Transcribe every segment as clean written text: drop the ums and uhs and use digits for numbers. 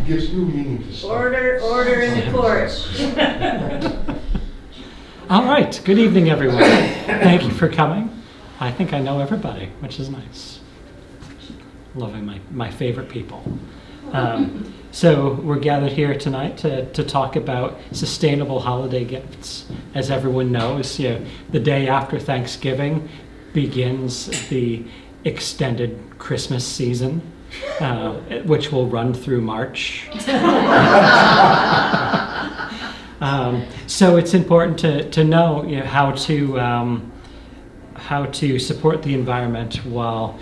gives new meaning to stuff. Order in the court. All right, good evening, everyone. Thank you for coming. I think I know everybody, which is nice. Loving my favorite people. So we're gathered here tonight to talk about sustainable holiday gifts. As everyone knows, the day after Thanksgiving begins the extended Christmas season, which will run through March. So it's important to know, how to support the environment while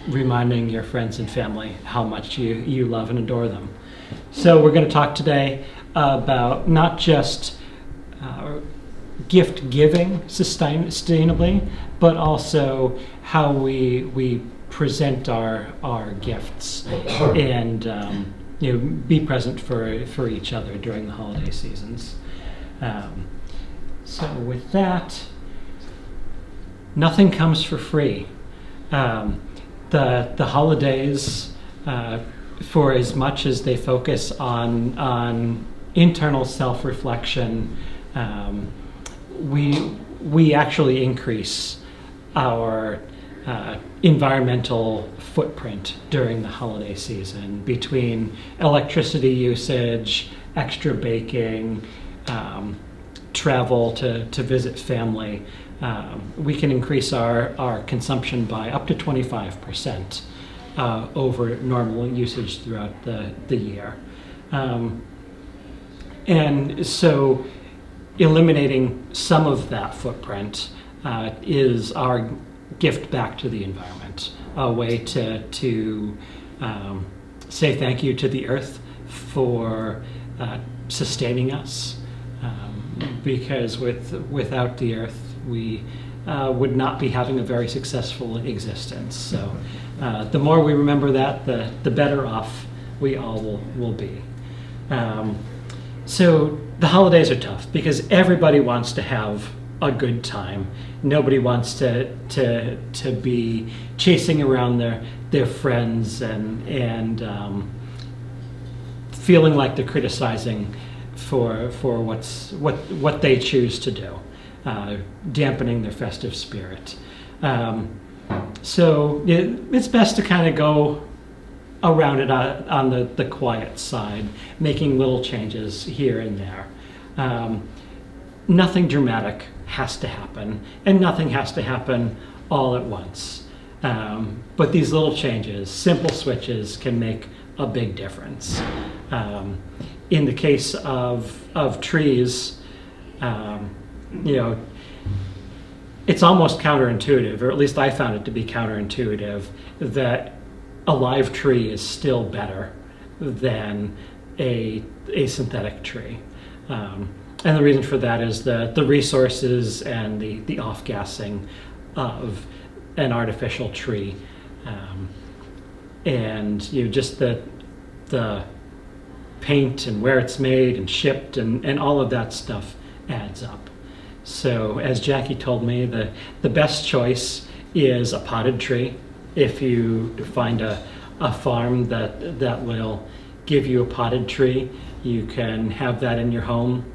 reminding your friends and family how much you love and adore them. So we're going to talk today about not just gift giving sustainably, but also how we present our gifts and be present for each other during the holiday seasons. So with that, nothing comes for free. The holidays, for as much as they focus on internal self-reflection, we actually increase our environmental footprint during the holiday season between electricity usage, extra baking, travel to visit family. We can increase our consumption by up to 25% over normal usage throughout the year. And so eliminating some of that footprint is our gift back to the environment, a way to say thank you to the earth for sustaining us, because without the earth we would not be having a very successful existence. So the more we remember that, the better off we all will be. So the holidays are tough because everybody wants to have a good time. Nobody wants to be chasing around their friends and feeling like they're criticizing for what they choose to do, dampening their festive spirit. So it's best to kind of go around it on the quiet side, making little changes here and there. Nothing dramatic has to happen, and nothing has to happen all at once. But these little changes, simple switches, can make a big difference. In the case of trees, it's almost counterintuitive, or at least I found it to be counterintuitive, that a live tree is still better than a synthetic tree. And the reason for that is the resources and the off-gassing of an artificial tree, and just the paint and where it's made and shipped and all of that stuff adds up. So as Jackie told me, the best choice is a potted tree. If you find a farm that will give you a potted tree, you can have that in your home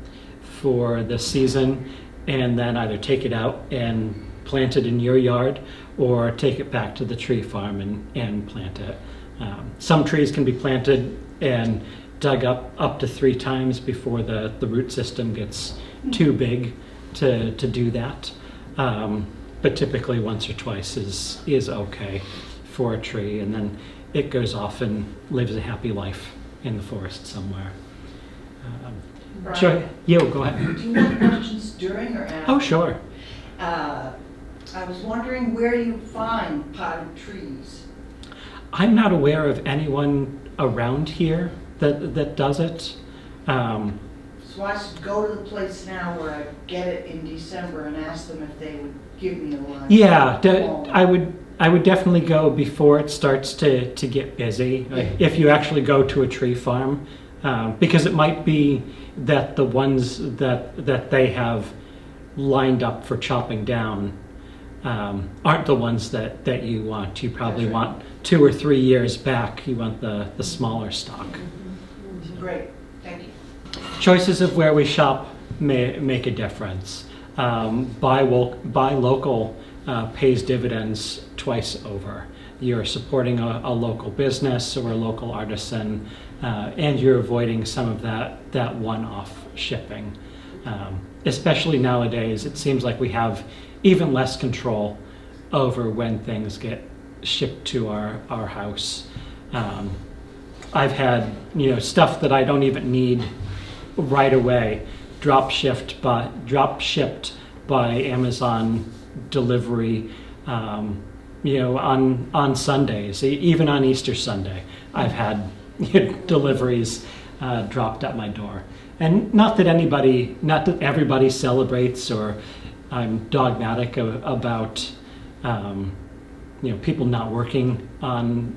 for the season and then either take it out and plant it in your yard or take it back to the tree farm and plant it. Some trees can be planted and dug up to 3 times before the root system gets too big to do that. But typically once or twice is okay for a tree, and then it goes off and lives a happy life in the forest somewhere. Sure. Go ahead. Do you want questions during or after? Oh, sure. I was wondering where you find potted trees. I'm not aware of anyone around here that does it. So I should go to the place now where I get it in December and ask them if they would give me a line. Yeah, I would definitely go before it starts to get busy. If you actually go to a tree farm, because it might be that the ones that they have lined up for chopping down aren't the ones that you want. You probably want 2 or 3 years back, you want the smaller stock. Great, thank you. Choices of where we shop make a difference. Buy local pays dividends twice over. You're supporting a local business or a local artisan, and you're avoiding some of that one-off shipping. Especially nowadays, it seems like we have even less control over when things get shipped to our house. I've had stuff that I don't even need right away drop shipped by Amazon delivery. On Sundays, even on Easter Sunday, I've had deliveries dropped at my door. And not that everybody celebrates, or I'm dogmatic about people not working on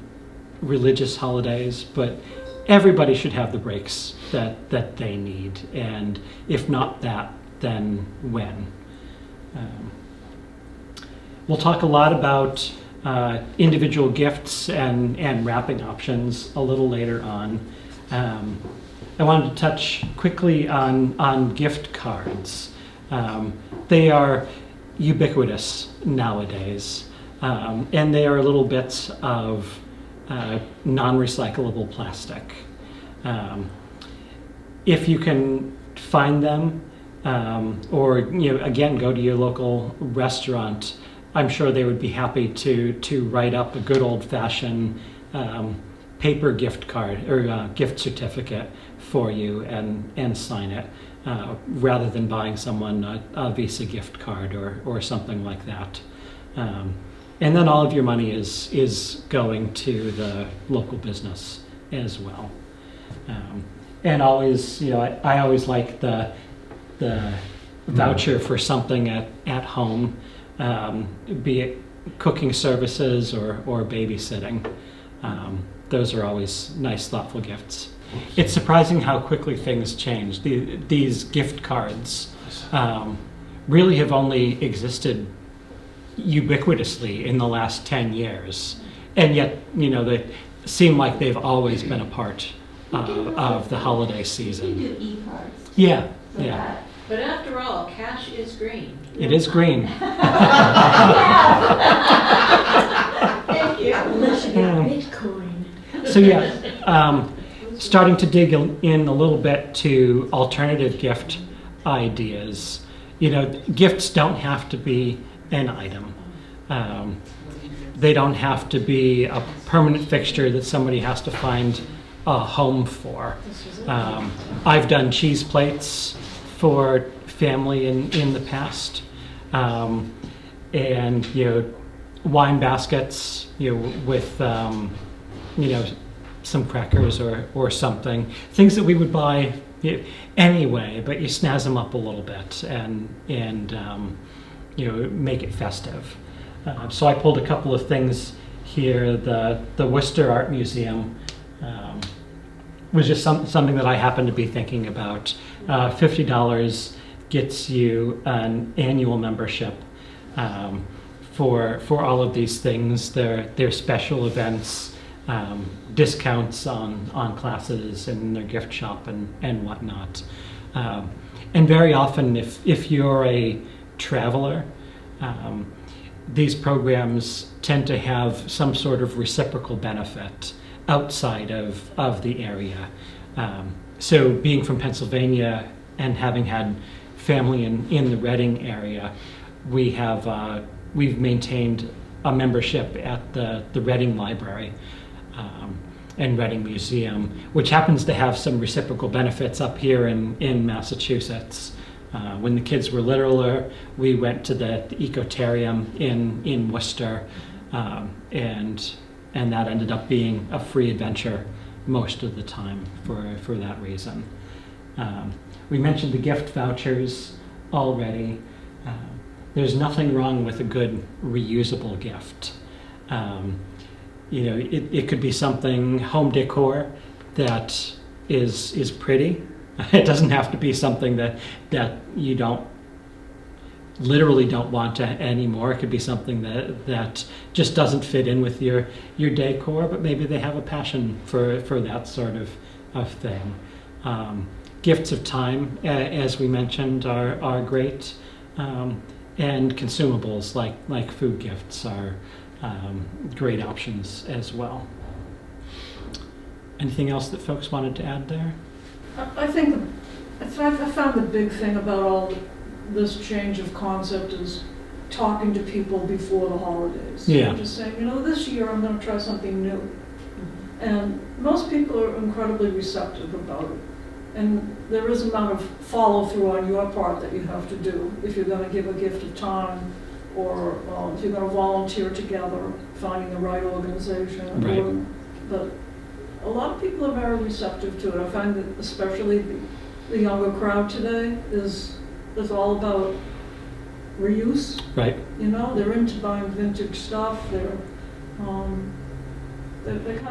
religious holidays, but everybody should have the breaks that they need, and if not that, then when. We'll talk a lot about individual gifts and wrapping options a little later on. I wanted to touch quickly on gift cards. They are ubiquitous nowadays, and they are little bits of non-recyclable plastic. If you can find them, or again, go to your local restaurant, I'm sure they would be happy to write up a good old-fashioned paper gift card or gift certificate for you and sign it, rather than buying someone a Visa gift card or something like that. And then all of your money is going to the local business as well. And always, I always like the voucher for something at home, be it cooking services or babysitting. Those are always nice, thoughtful gifts. It's surprising how quickly things change. These gift cards really have only existed ubiquitously in the last 10 years. And yet, they seem like they've always been a part of the holiday season. You can do e-cards. Yeah. That. But after all, cash is green. It is green. Thank you. Unless you get Bitcoin. So starting to dig in a little bit to alternative gift ideas. Gifts don't have to be an item. They don't have to be a permanent fixture that somebody has to find a home for. I've done cheese plates for family in the past, and wine baskets, with some crackers or something, things that we would buy anyway, but you snazz them up a little bit and make it festive. So I pulled a couple of things here. The Worcester Art Museum was just something that I happened to be thinking about. $50 gets you an annual membership for all of these things. They're special events, discounts on classes in their gift shop and whatnot. And very often, if you're a traveler, these programs tend to have some sort of reciprocal benefit outside of the area. So being from Pennsylvania and having had family in the Reading area, we've maintained a membership at the Reading Library and Reading Museum, which happens to have some reciprocal benefits up here in Massachusetts. When the kids were littler, we went to the Ecotarium in Worcester, and that ended up being a free adventure most of the time for that reason. We mentioned the gift vouchers already. There's nothing wrong with a good reusable gift. It could be something home decor that is pretty. It doesn't have to be something that you don't literally don't want anymore. It could be something that just doesn't fit in with your decor, but maybe they have a passion for that sort of thing. Gifts of time, as we mentioned, are great, and consumables like food gifts are great options as well. Anything else that folks wanted to add there? I think I found the big thing about all this change of concept is talking to people before the holidays. Yeah. Just saying, this year I'm going to try something new. And most people are incredibly receptive about it. And there is an amount of follow through on your part that you have to do if you're going to give a gift of time, or if you're going to volunteer together, finding the right organization. Right. But a lot of people are very receptive to it. I find that especially the younger crowd today is all about reuse. Right. They're into buying vintage stuff. They kind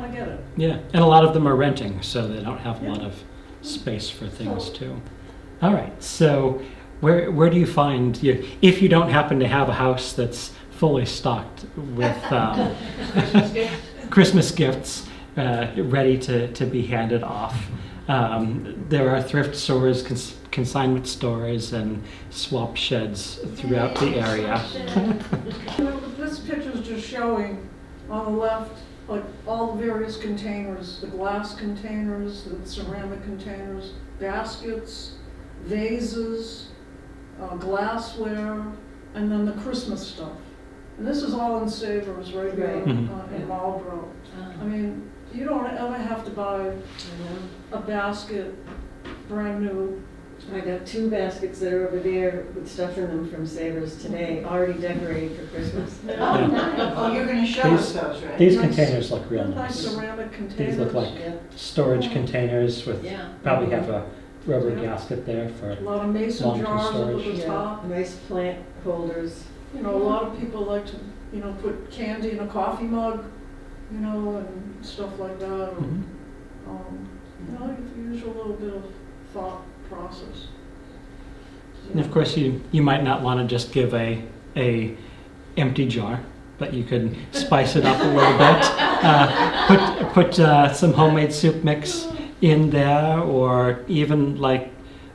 of get it. Yeah, and a lot of them are renting, so they don't have a lot of space for things too. All right, so where do you find if you don't happen to have a house that's fully stocked with Christmas gifts ready to be handed off? There are thrift stores, consignment stores, and swap sheds throughout the area. This picture is just showing on the left, like all the various containers, the glass containers, the ceramic containers, baskets, vases, glassware, and then the Christmas stuff. And this is all in Savers right here in Marlboro. I mean, you don't ever have to buy a basket brand new. I got 2 baskets that are over there with stuff in them from Savers today, already decorated for Christmas. Oh, nice. Oh, you're going to show us those, right? These Nice. containers look real Nice nice. ceramic These containers. look like storage containers with probably have a rubber Yeah. gasket there for A lot of mason long-term jars up storage. at the top. Nice plant holders. A lot of people like to, put candy in a coffee mug, and stuff like that. Or, Mhm. you use a little bit of thought process. And of course, you might not want to just give a empty jar, but you could spice it up a little bit. Put some homemade soup mix in there, or even like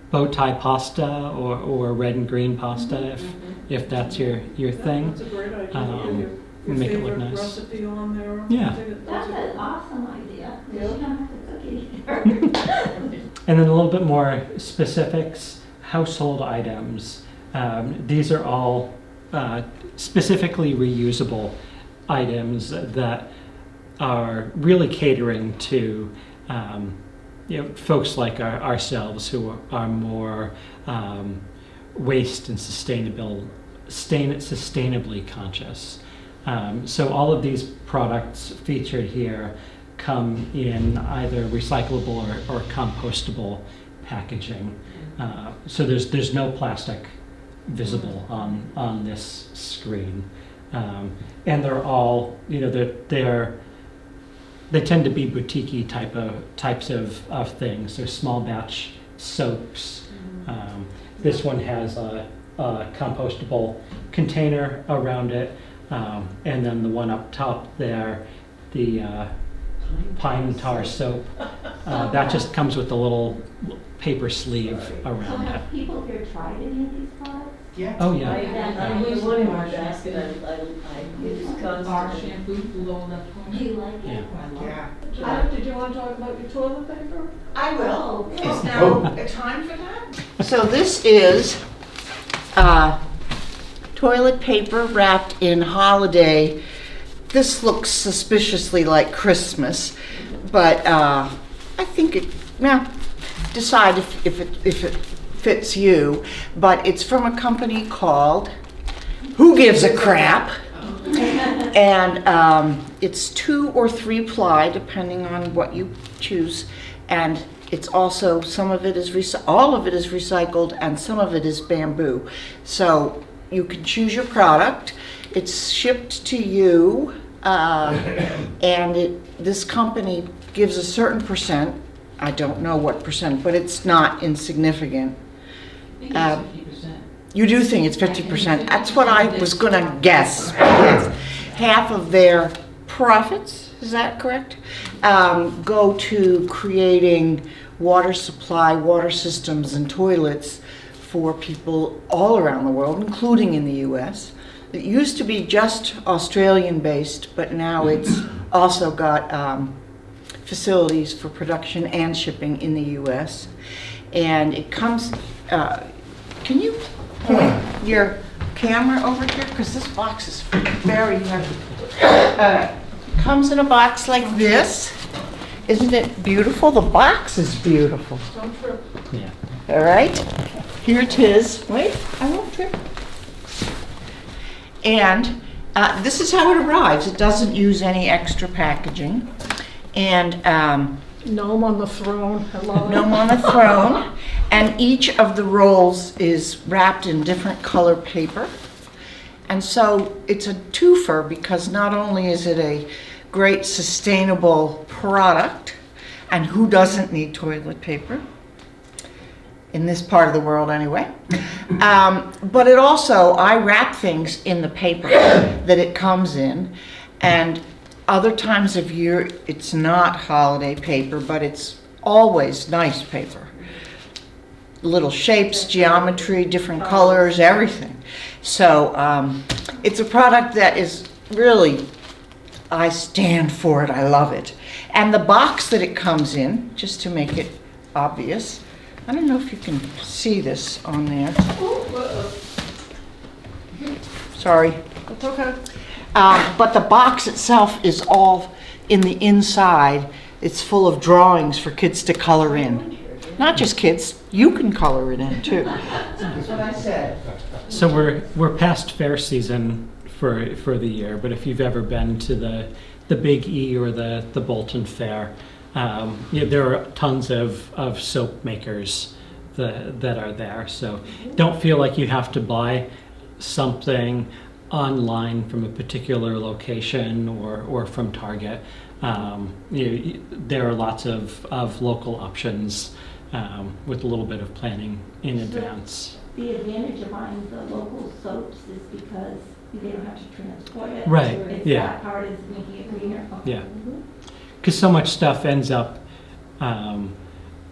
bow tie pasta or red and green pasta if that's your thing. That's a great idea. Your Make it look favorite nice. recipe on there. Yeah. I think That's a- an awesome idea. You Yeah. don't have to cook it either. And then a little bit more specifics, household items. These are all specifically reusable items that are really catering to folks like ourselves who are more waste and sustainably conscious. So all of these products featured here come in either recyclable or compostable packaging. So there's no plastic visible on this screen. And they're all, they tend to be boutique-y types of things. There's small batch soaps. This one has a compostable container around it. And then the one up top there, the pine tar soap, that just comes with a little paper sleeve So around it. have people here tried any of these products? Yeah. Oh, I yeah. use one in my basket, I use Bar constantly. shampoo, below that Do corner. you like it? Yeah. Yeah. Did you want to talk about your toilet paper? I will. Oh, Is now a time for that? So this is toilet paper wrapped in holiday. This looks suspiciously like Christmas, but I think decide if it fits you. But it's from a company called Who Gives a Crap? And it's 2 or 3 ply, depending on what you choose. And it's also, all of it is recycled, and some of it is bamboo. So you can choose your product. It's shipped to you, and this company gives a certain percent. I don't know what percent, but it's not insignificant. I think it's 50%. You do think it's 50%? That's what I was gonna guess. Yes. Half of their profits, is that correct? Go to creating water supply, water systems, and toilets for people all around the world, including in the US. It used to be just Australian-based, but now it's also got facilities for production and shipping in the US. And it comes, can you point your camera over here? Because this box is very heavy. Comes in a box like this. Isn't it beautiful? The box is beautiful. Don't trip. Yeah. All right, here it is. Wait, I won't trip. And this is how it arrives. It doesn't use any extra packaging. And Gnome on the throne, I love it. gnome on the throne. And each of the rolls is wrapped in different color paper. And so it's a twofer because not only is it a great sustainable product, and who doesn't need toilet paper? In this part of the world anyway. But it also, I wrap things in the paper that it comes in, and other times of year it's not holiday paper, but it's always nice paper. Little shapes, geometry, different colors, everything. So it's a product that is really, I stand for it, I love it. And the box that it comes in, just to make it obvious, I don't know if you can see this on there. Sorry. It's okay. But the box itself is all in the inside. It's full of drawings for kids to color in. Not just kids, you can color it in too. That's what I said. So we're past fair season for the year, but if you've ever been to the Big E or the Bolton Fair, there are tons of soap makers that are there. So don't feel like you have to buy something online from a particular location or from Target. There are lots of local options with a little bit of planning in advance. The advantage of buying the local soaps is because they don't have to transport it. Right, It's yeah. that part is making it greener. Yeah. Mhm. Because so much stuff ends up on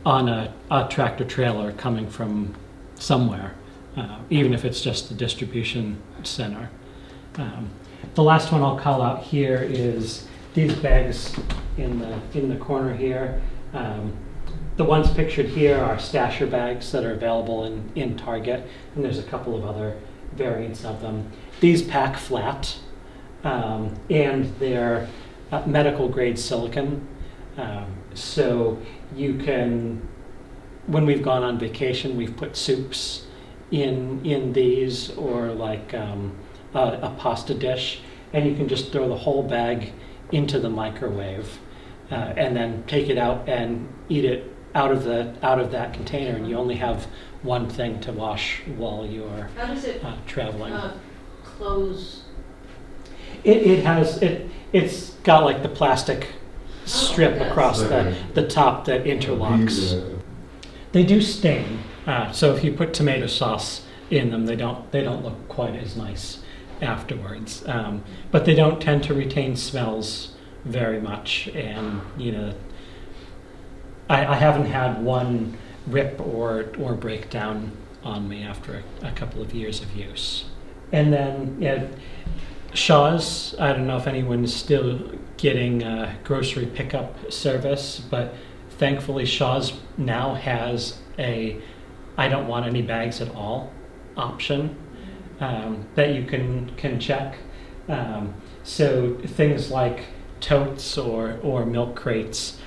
a tractor trailer coming from somewhere, even if it's just the distribution center. The last one I'll call out here is these bags in the corner here. The ones pictured here are stasher bags that are available in Target, and there's a couple of other variants of them. These pack flat, and they're medical grade silicone. So you can, when we've gone on vacation, we've put soups in these, or like a pasta dish, and you can just throw the whole bag into the microwave, and then take it out and eat it out of that container, and you only have one thing to wash while you're How does it traveling. close? It's got like the plastic strip okay. across the top that interlocks. They do stain, so if you put tomato sauce in them, they don't look quite as nice afterwards. But they don't tend to retain smells very much, and I haven't had one rip or breakdown on me after a couple of years of use. And then Shaw's, I don't know if anyone's still getting grocery pickup service, but thankfully Shaw's now has a I don't want any bags at all option that you can check. So things like totes or milk crates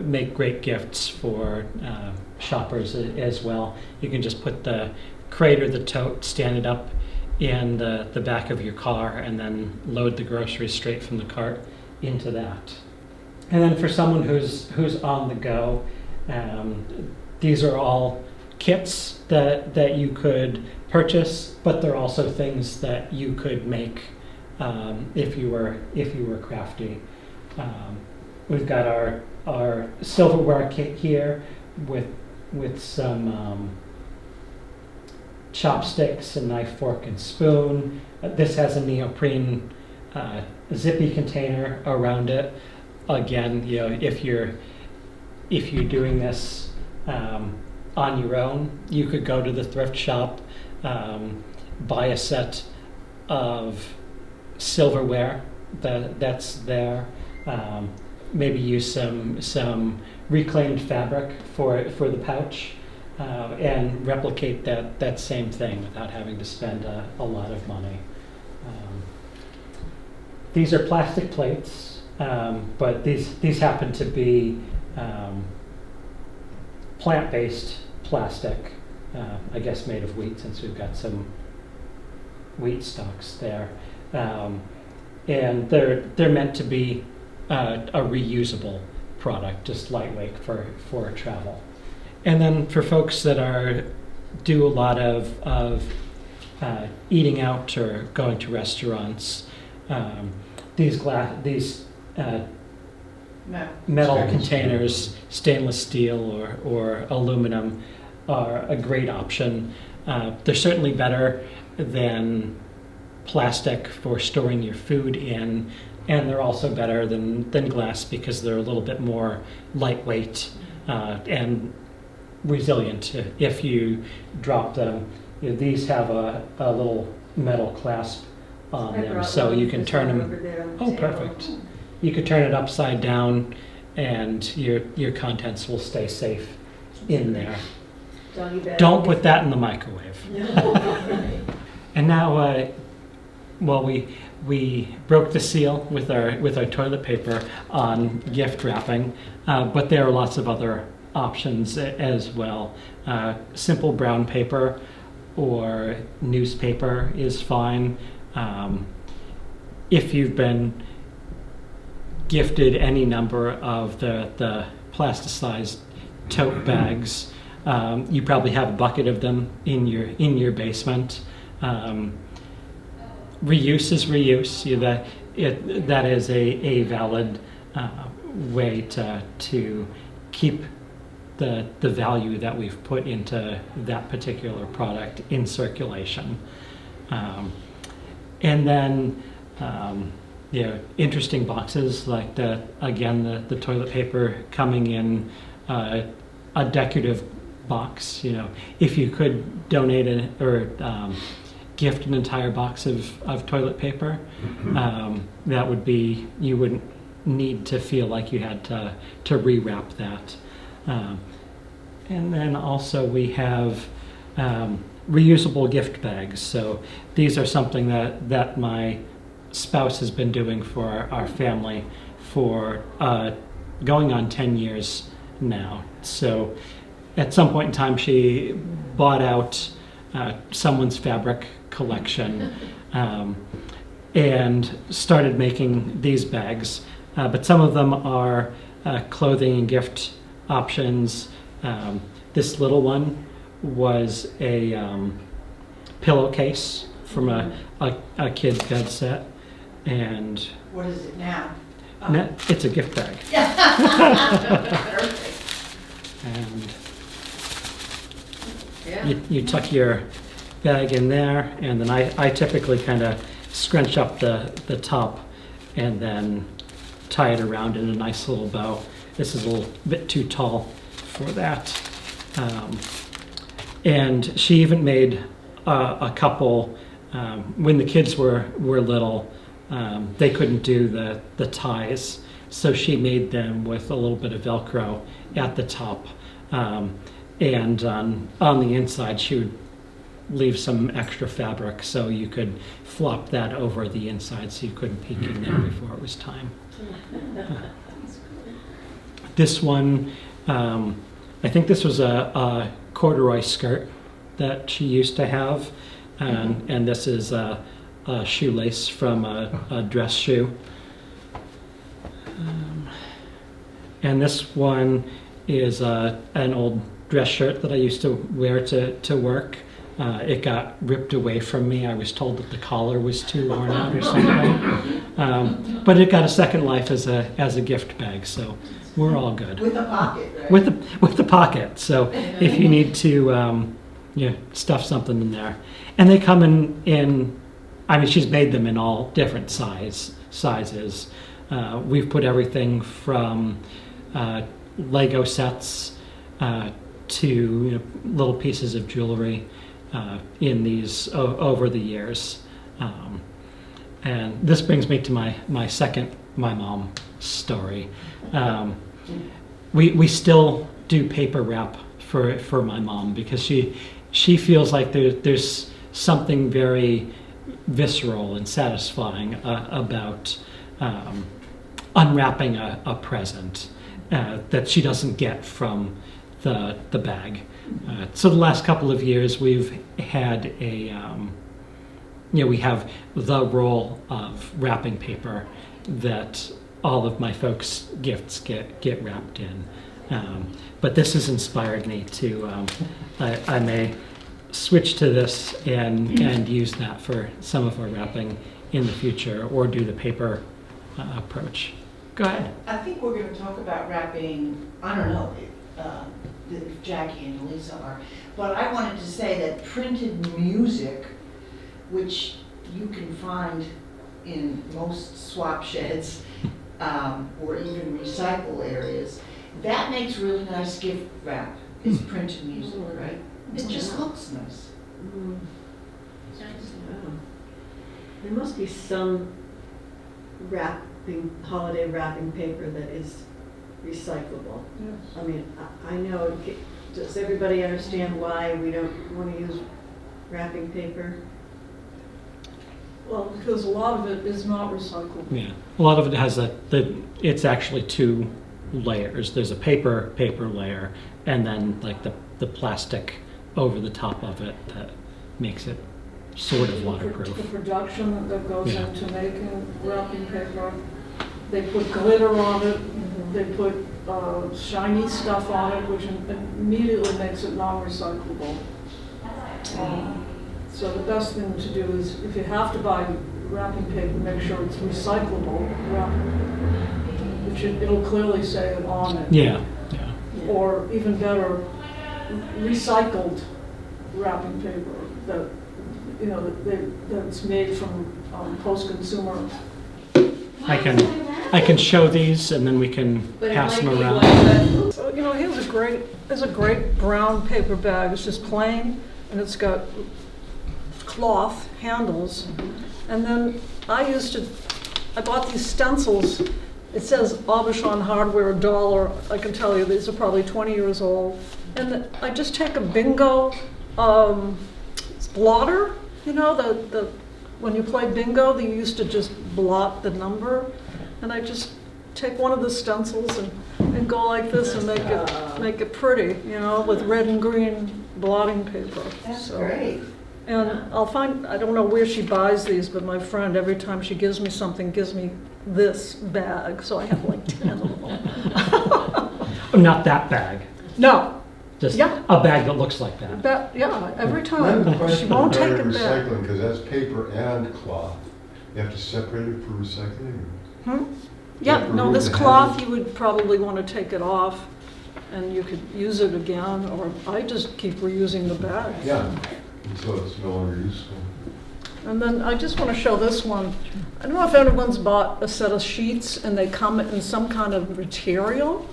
make great gifts for shoppers as well. You can just put the crate or the tote, stand it up in the back of your car, and then load the groceries straight from the cart into that. And then for someone who's on the go, these are all kits that you could purchase, but they're also things that you could make if you were crafty. We've got our silverware kit here with some chopsticks, a knife, fork, and spoon. This has a neoprene zippy container around it. Again, you know, if you're doing this on your own, you could go to the thrift shop, buy a set of silverware that's there. Maybe use some reclaimed fabric for the pouch, and replicate that same thing without having to spend a lot of money. These are plastic plates, but these happen to be plant-based plastic, I guess made of wheat, since we've got some wheat stalks there. And they're meant to be a reusable product, just lightweight for travel. And then for folks that do a lot of eating out or going to restaurants, these metal containers, stainless steel or aluminum, are a great option. They're certainly better than plastic for storing your food in, and they're also better than glass because they're a little bit more lightweight and resilient if you drop them. You know, these have a little metal clasp on them, so you can turn them. Oh, perfect. You could turn it upside down, and your contents will stay safe in there. Don't put that in the microwave. And now, well, we broke the seal with our toilet paper on gift wrapping, but there are lots of other options as well. Simple brown paper or newspaper is fine. If you've been gifted any number of the plasticized tote bags, you probably have a bucket of them in your basement. Reuse is reuse. That is a valid way to keep the value that we've put into that particular product in circulation. And then interesting boxes like the toilet paper coming in a decorative box. You know, if you could donate gift an entire box of toilet paper, that would be, you wouldn't need to feel like you had to rewrap that. And then also we have reusable gift bags. So these are something that my spouse has been doing for our family for going on 10 years now. So at some point in time, she bought out someone's fabric collection and started making these bags. But some of them are clothing and gift options. This little one was a pillowcase from a kid's bed set. And What is it now? it's a gift bag. Perfect. And you tuck your bag in there, and then I typically kind of scrunch up the top and then tie it around in a nice little bow. This is a little bit too tall for that. And she even made a couple, when the kids were little, they couldn't do the ties, so she made them with a little bit of Velcro at the top. And on the inside, she would leave some extra fabric so you could flop that over the inside so you couldn't peek in there before it was time. This one, I think this was a corduroy skirt that she used to have, and this is a shoelace from a dress shoe. And this one is an old dress shirt that I used to wear to work. It got ripped away from me. I was told that the collar was too worn out or something. But it got a second life as a gift bag, so we're all good. With a pocket, right? With the pocket. So if you need to stuff something in there. And they come in, I mean, she's made them in all different sizes. We've put everything from Lego sets to little pieces of jewelry in these over the years. And this brings me to my second my mom story. We still do paper wrap for my mom because she feels like there's something very visceral and satisfying about unwrapping a present that she doesn't get from the bag. So the last couple of years we've had we have the roll of wrapping paper that all of my folks' gifts get wrapped in. But this has inspired me to, I may switch to this and use that for some of our wrapping in the future, or do the paper approach. Go ahead. I think we're going to talk about wrapping, I don't know if Jackie and Lisa are, but I wanted to say that printed music, which you can find in most swap sheds or even recycle areas, that makes really nice gift wrap, is printed music, right? It just looks nice. There must be some holiday wrapping paper that is recyclable. Yes. I mean, I know, does everybody understand why we don't want to use wrapping paper? Well, because a lot of it is not recyclable. Yeah, a lot of it has it's actually two layers. There's a paper layer, and then like the plastic over the top of it that makes it sort of waterproof. The production that goes Yeah. into making wrapping paper, they put glitter on it, they put shiny stuff on it, which immediately makes it non-recyclable. So the best thing to do is, if you have to buy wrapping paper, make sure it's recyclable wrapping paper, which it'll clearly say it on it. Yeah. Or even better, recycled wrapping paper that, that's made from post-consumer. I can show these, and then we can But it pass might them be around. one So, here's a great brown paper bag. It's just plain, and it's got cloth handles. And then I bought these stencils. It says Aubuchon Hardware $1. I can tell you these are probably 20 years old. And I just take a bingo blotter, when you play bingo, they used to just blot the number. And I just take one of the stencils and go like this and make it pretty, with red and green blotting paper. That's So- great. And I don't know where she buys these, but my friend, every time she gives me something, gives me this bag, so I have like 10 of them. Not that bag, No, just Yeah. a bag that looks like that. every I have time. a She question won't take regarding it back. recycling, because that's paper and cloth. You have to separate it for recycling? Yeah, no, this Yeah. cloth, you would probably want to take it off, and you could use it again, or I just keep reusing the bag. Yeah, until it's no longer useful. And then I just want to show this one. I don't know if anyone's bought a set of sheets and they come in some kind of material,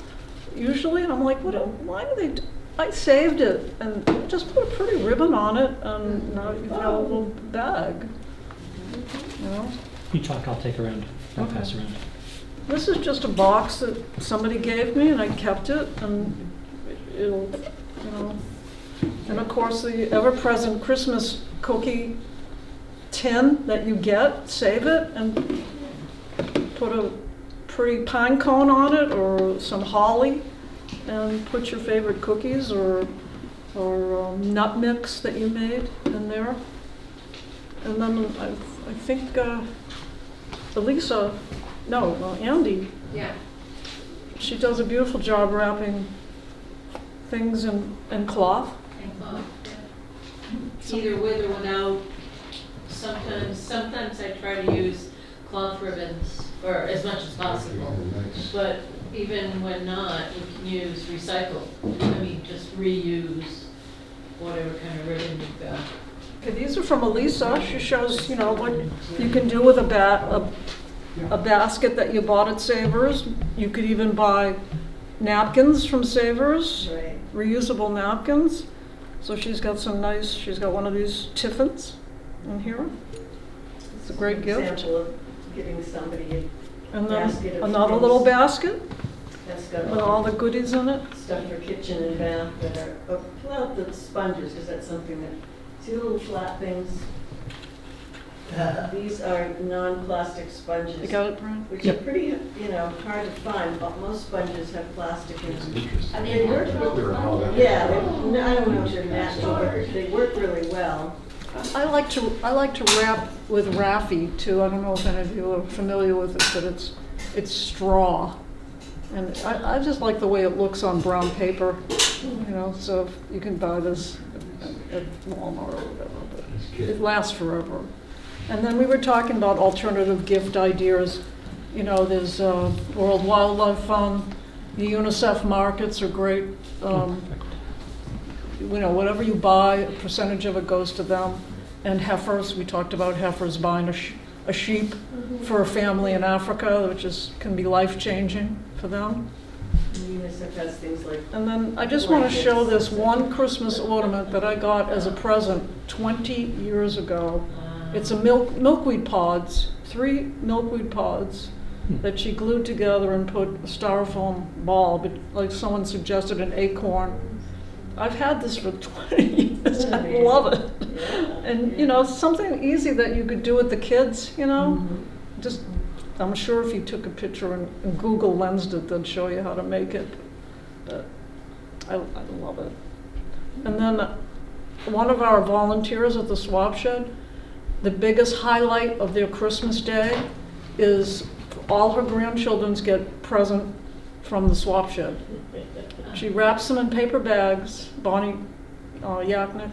usually, and I'm like, why do they I saved it and just put a pretty ribbon on it, and now you've got a little bag. You talk, I'll take around. I'll Okay. pass around. This is just a box that somebody gave me, and I kept it, and it'll, and of course the ever-present Christmas cookie tin that you get, save it, and put a pretty pine cone on it, or some holly, and put your favorite cookies or nut mix that you made in there. And then I think Andy, Yeah. she does a beautiful job wrapping things in cloth. And cloth, yeah. Either with or without. Sometimes I try to use cloth ribbons, or as much as possible. Nice. But even when not, we can use recycle. Just reuse whatever kind of ribbon you've got. Okay, these are from Elisa. She shows, you know, what you can do with a basket that you bought at Savers. You could even buy napkins from Savers, Right. reusable napkins. So she's got one of these tiffins in here. It's a great gift. Example of giving somebody And basket then of another things. little basket that's got with all the goodies in it. stuff for kitchen and bath that are, pull out the sponges, because that's something that, see the little flat things? These are non-plastic sponges. You got it, Brian? Which are pretty, hard to find, but most sponges have plastic in It's them. interesting. Are they natural? Wonder how that- Yeah, I don't know if they're natural, but they work really well. I like to wrap with Raffi too. I don't know if any of you are familiar with it, but it's straw. And I just like the way it looks on brown paper, so you can buy this at Walmart or whatever, but it lasts forever. And then we were talking about alternative gift ideas. There's World Wildlife Fund, the UNICEF markets are great. Whatever you buy, a percentage of it goes to them. And heifers, we talked about heifers buying a sheep for a family in Africa, which can be life-changing for them. UNICEF has things like. And then I just want to show this one Christmas ornament that I got as a present 20 years ago. It's a milkweed pods, 3 milkweed pods that she glued together and put a styrofoam ball, but like someone suggested, an acorn. I've had this for 20 years. I love it. Yeah. And something easy that you could do with the kids. Just I'm sure if you took a picture and Google Lensed it, they'd show you how to make it. But I love it. And then one of our volunteers at the swap shed, the biggest highlight of their Christmas day is all her grandchildren get present from the swap shed. She wraps them in paper bags, Bonnie Yaknick,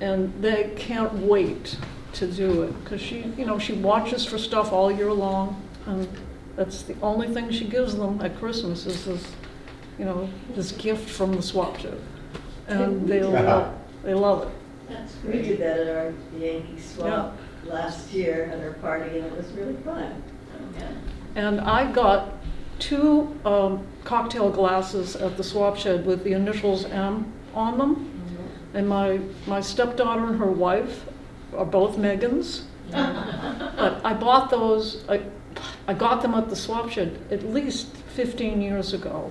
and they can't wait to do it because she watches for stuff all year long, and that's the only thing she gives them at Christmas is this gift from the swap shed, and they love it. That's We great. did that at our Yankee swap last year at our party, and it was really fun. Yeah. And I got 2 cocktail glasses at the swap shed with the initials M on them. And my stepdaughter and her wife are both Megans. But I bought those, I got them at the swap shed at least 15 years ago.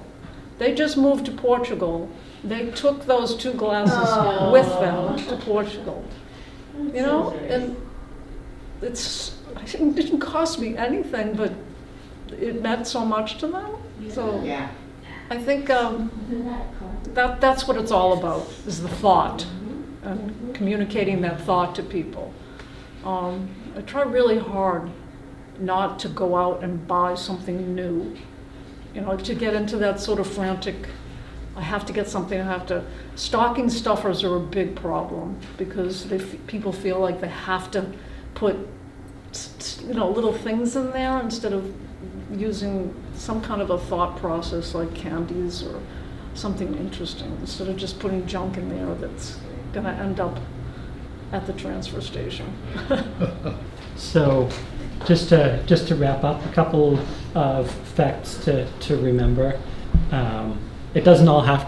They just moved to Portugal. They took those 2 glasses with them to Portugal. And it didn't cost me anything, but it meant so much to them. So Yeah. I think that's what it's all about, is the thought and communicating that thought to people. I try really hard not to go out and buy something new, to get into that sort of frantic, I have to get something, stocking stuffers are a big problem because people feel like they have to put, little things in there instead of using some kind of a thought process like candies or something interesting, instead of just putting junk in there that's going to end up at the transfer station. So just to wrap up, a couple of facts to remember. It doesn't have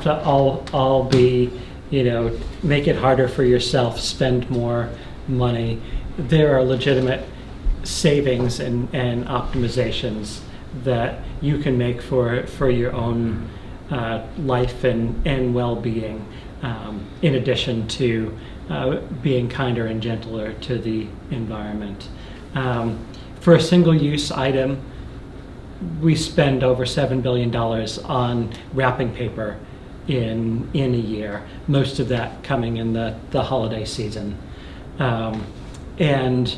to all be, make it harder for yourself, spend more money. There are legitimate savings and optimizations that you can make for your own life and well-being, in addition to being kinder and gentler to the environment. For a single-use item, we spend over $7 billion on wrapping paper in a year, most of that coming in the holiday season. And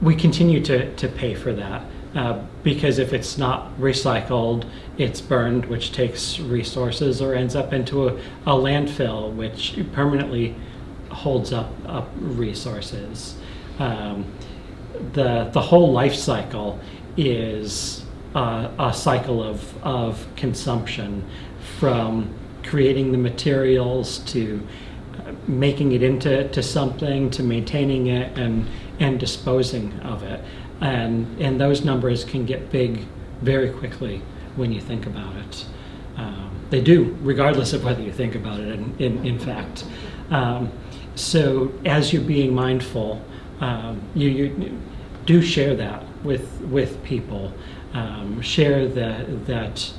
we continue to pay for that because if it's not recycled, it's burned, which takes resources, or ends up into a landfill, which permanently holds up resources. The whole life cycle is a cycle of consumption, from creating the materials to making it into something, to maintaining it and disposing of it. And those numbers can get big very quickly when you think about it. They do, regardless of whether you think about it, in fact. So as you're being mindful, you do share that with people. Share that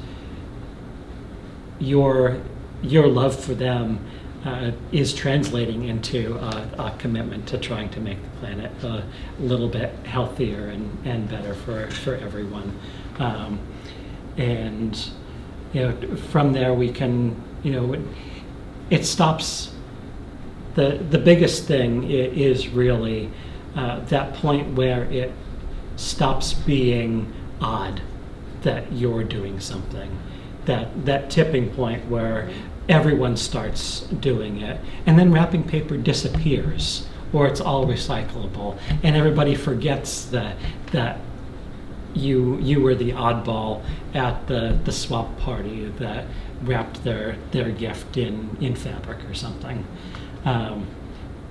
your love for them is translating into a commitment to trying to make the planet a little bit healthier and better for everyone. And from there we can, it stops. The biggest thing is really that point where it stops being odd that you're doing something. That tipping point where everyone starts doing it, and then wrapping paper disappears, or it's all recyclable, and everybody forgets that you were the oddball at the swap party that wrapped their gift in fabric or something.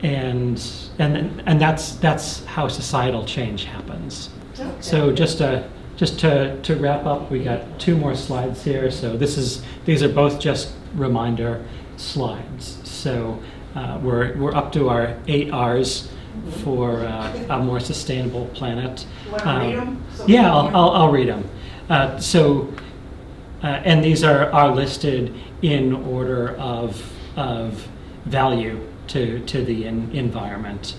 And that's how societal change happens. Okay. So just to wrap up, we got 2 more slides here. So these are both just reminder slides. So we're up to our 8 R's for a more sustainable planet. Want to read 'em? Yeah, I'll read them. And these are listed in order of value to the environment,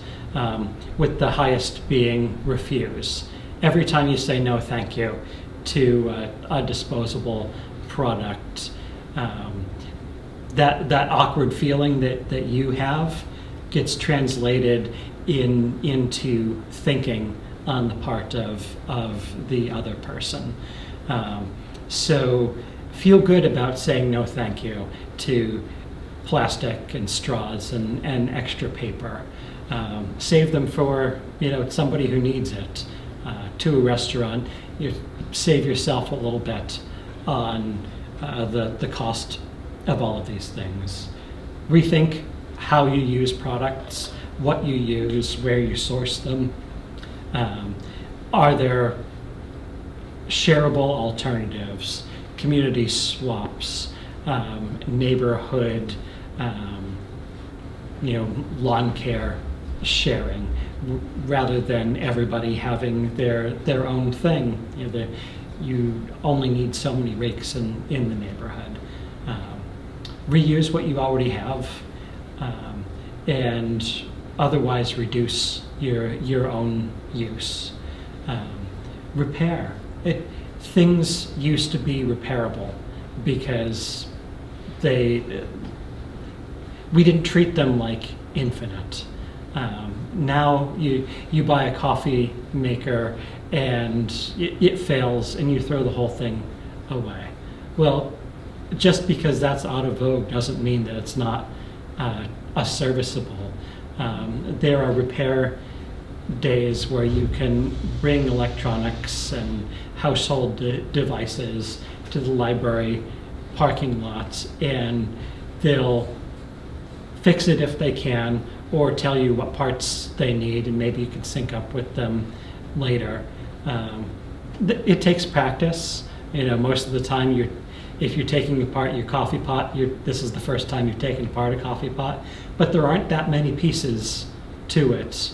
with the highest being refuse. Every time you say no thank you to a disposable product, that awkward feeling that you have gets translated into thinking on the part of the other person. So feel good about saying no thank you to plastic and straws and extra paper. Save them for somebody who needs it. To a restaurant, you save yourself a little bit on the cost of all of these things. Rethink how you use products, what you use, where you source them. Are there shareable alternatives, community swaps, neighborhood, lawn care sharing, rather than everybody having their own thing? You only need so many rakes in the neighborhood. Reuse what you already have, and otherwise reduce your own use. Repair. Things used to be repairable because we didn't treat them like infinite. Now you buy a coffee maker and it fails and you throw the whole thing away. Well, just because that's out of vogue doesn't mean that it's not a serviceable. There are repair days where you can bring electronics and household devices to the library parking lots, and they'll fix it if they can, or tell you what parts they need, and maybe you can sync up with them later. It takes practice. Most of the time, if you're taking apart your coffee pot, this is the first time you've taken apart a coffee pot, but there aren't that many pieces to it.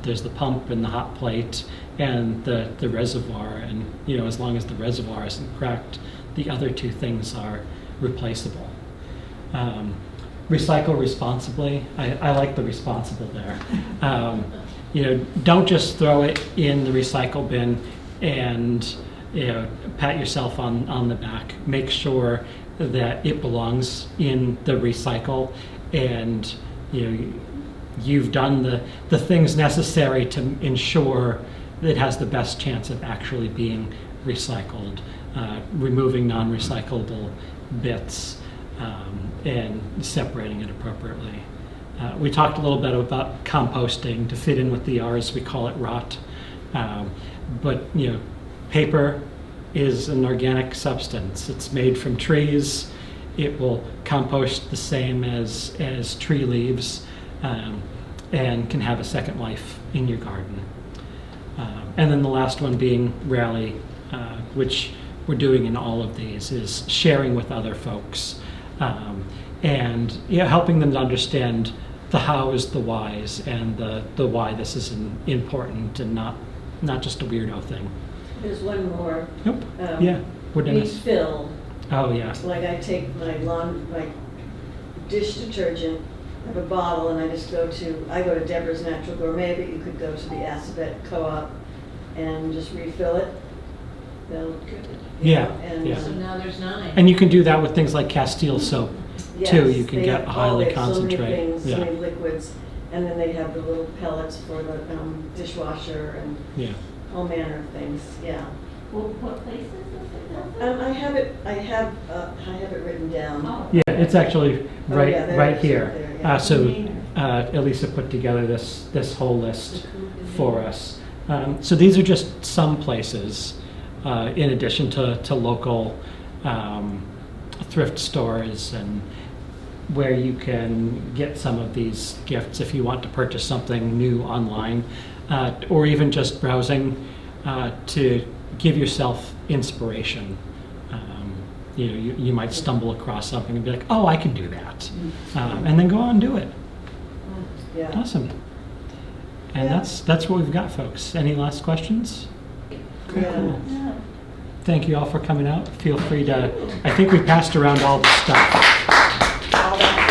There's the pump and the hot plate and the reservoir, and as long as the reservoir isn't cracked, the other 2 things are replaceable. Recycle responsibly. I like the responsible there. Don't just throw it in the recycle bin and pat yourself on the back. Make sure that it belongs in the recycle, and you've done the things necessary to ensure that it has the best chance of actually being recycled, removing non-recyclable bits, and separating it appropriately. We talked a little bit about composting. To fit in with the R's, we call it rot. but paper is an organic substance. It's made from trees. It will compost the same as tree leaves, and can have a second life in your garden. And then the last one being rally, which we're doing in all of these, is sharing with other folks, and helping them to understand the hows, the whys, and the why this is important and not just a weirdo thing. There's one more. Nope. Yeah, we're done. Refill. Oh yeah. Like I take my dish detergent, I have a bottle, and I go to Deborah's Natural Gourmet, but you could go to the Assabet Co-op and just refill it. Yeah, And, yeah. So now there's 9. And you can do that with things like Castile soap yes, too. You can they get have highly so many concentrated. things, so Yeah, many liquids, and then they have the little pellets for the dishwasher and yeah. all manner of things. Yeah. Well, what places is it? I have it written down. Oh. Yeah, it's actually Oh, right yeah, there right it is, here. right there, yeah. So Elisa put together this whole list for us. So these are just some places, in addition to local thrift stores, and where you can get some of these gifts if you want to purchase something new online, or even just browsing to give yourself inspiration. You might stumble across something and be like, oh, I can do that, and then go on and do it. Yeah. Awesome. And Yeah. that's what we've got, folks. Any last questions? Yeah. Cool. No. Thank you all for coming out. Feel free to, I think we passed around all the stuff. All that